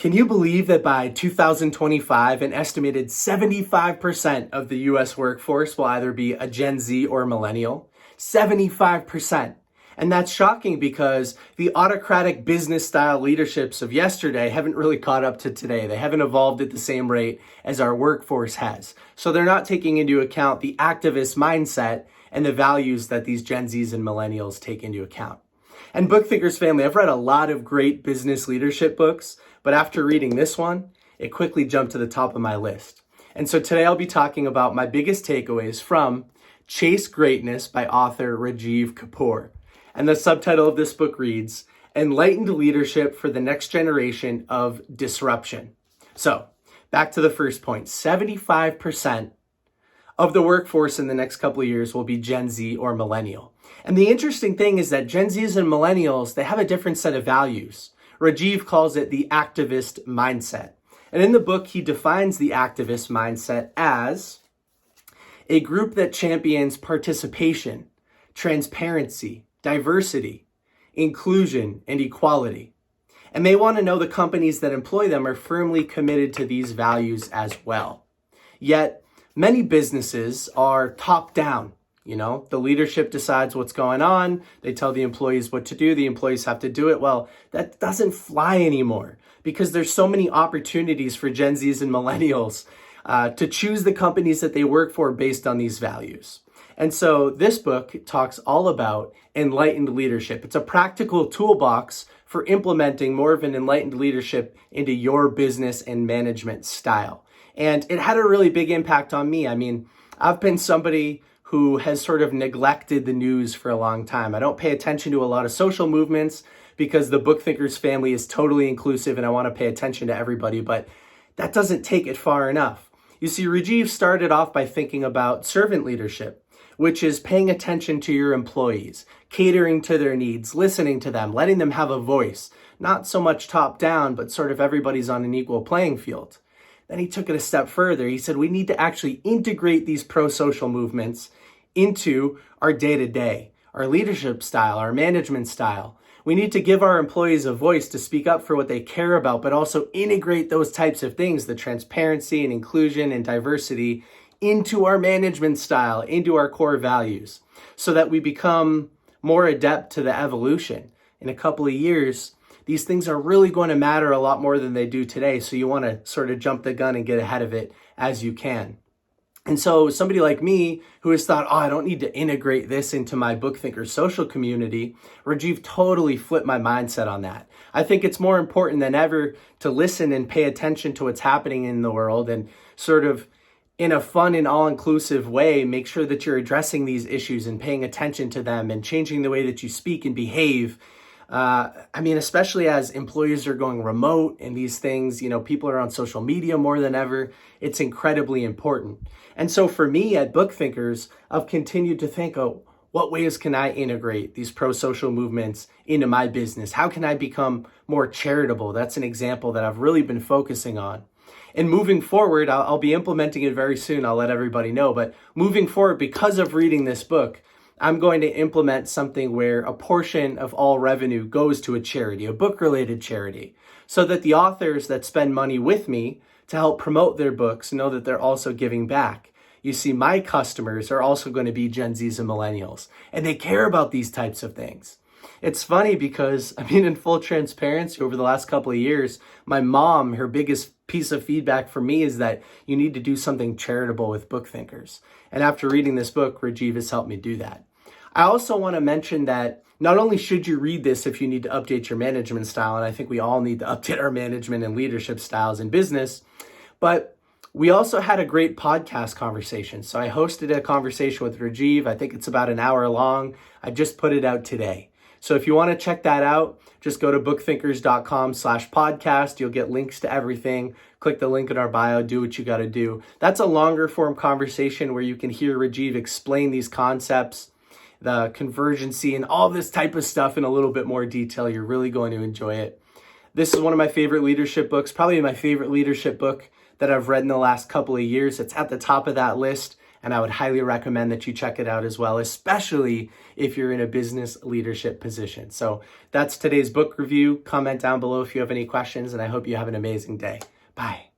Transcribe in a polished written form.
Can you believe that by 2025, an estimated 75% of the US workforce will either be a Gen Z or millennial? 75%. And that's shocking because the autocratic business style leaderships of yesterday haven't really caught up to today. They haven't evolved at the same rate as our workforce has. So they're not taking into account the activist mindset and the values that these Gen Zs and millennials take into account. And Book Thinkers family, I've read a lot of great business leadership books, but after reading this one, it quickly jumped to the top of my list. And so today I'll be talking about my biggest takeaways from Chase Greatness by author Rajeev Kapur. And the subtitle of this book reads, Enlightened Leadership for the Next Generation of Disruption. So back to the first point, 75% of the workforce in the next couple of years will be Gen Z or millennial. And the interesting thing is that Gen Zs and millennials, they have a different set of values. Rajeev calls it the activist mindset. And in the book, he defines the activist mindset as a group that champions participation, transparency, diversity, inclusion, and equality. And they want to know the companies that employ them are firmly committed to these values as well. Yet, many businesses are top down. The leadership decides what's going on. They tell the employees what to do. The employees have to do it. Well, that doesn't fly anymore because there's so many opportunities for Gen Zs and millennials to choose the companies that they work for based on these values. And so this book talks all about enlightened leadership. It's a practical toolbox for implementing more of an enlightened leadership into your business and management style. And it had a really big impact on me. I mean, I've been somebody who has sort of neglected the news for a long time. I don't pay attention to a lot of social movements because the Book Thinkers family is totally inclusive and I want to pay attention to everybody, but that doesn't take it far enough. You see, Rajeev started off by thinking about servant leadership, which is paying attention to your employees, catering to their needs, listening to them, letting them have a voice, not so much top down, but sort of everybody's on an equal playing field. Then he took it a step further. He said, we need to actually integrate these pro-social movements into our day-to-day, our leadership style, our management style. We need to give our employees a voice to speak up for what they care about, but also integrate those types of things, the transparency and inclusion and diversity, into our management style, into our core values, so that we become more adept to the evolution. In a couple of years, these things are really going to matter a lot more than they do today. So you want to sort of jump the gun and get ahead of it as you can. And so somebody like me who has thought, I don't need to integrate this into my Book Thinker social community, Rajeev totally flipped my mindset on that. I think it's more important than ever to listen and pay attention to what's happening in the world and sort of in a fun and all-inclusive way, make sure that you're addressing these issues and paying attention to them and changing the way that you speak and behave. Especially as employees are going remote and these things, people are on social media more than ever. It's incredibly important. And so for me at Book Thinkers, I've continued to think, what ways can I integrate these pro-social movements into my business? How can I become more charitable? That's an example that I've really been focusing on. And moving forward, I'll be implementing it very soon. I'll let everybody know. But moving forward, because of reading this book, I'm going to implement something where a portion of all revenue goes to a charity, a book-related charity, so that the authors that spend money with me to help promote their books know that they're also giving back. You see, my customers are also going to be Gen Zs and millennials, and they care about these types of things. It's funny because, in full transparency, over the last couple of years, my mom, her biggest piece of feedback for me is that you need to do something charitable with Book Thinkers. And after reading this book, Rajeev has helped me do that. I also want to mention that not only should you read this if you need to update your management style, and I think we all need to update our management and leadership styles in business, but we also had a great podcast conversation. So I hosted a conversation with Rajeev. I think it's about an hour long. I just put it out today. So if you want to check that out, just go to bookthinkers.com/podcast. You'll get links to everything. Click the link in our bio, do what you got to do. That's a longer form conversation where you can hear Rajeev explain these concepts, the convergency and all this type of stuff in a little bit more detail. You're really going to enjoy it. This is one of my favorite leadership books, probably my favorite leadership book that I've read in the last couple of years. It's at the top of that list. And I would highly recommend that you check it out as well, especially if you're in a business leadership position. So that's today's book review. Comment down below if you have any questions, and I hope you have an amazing day. Bye.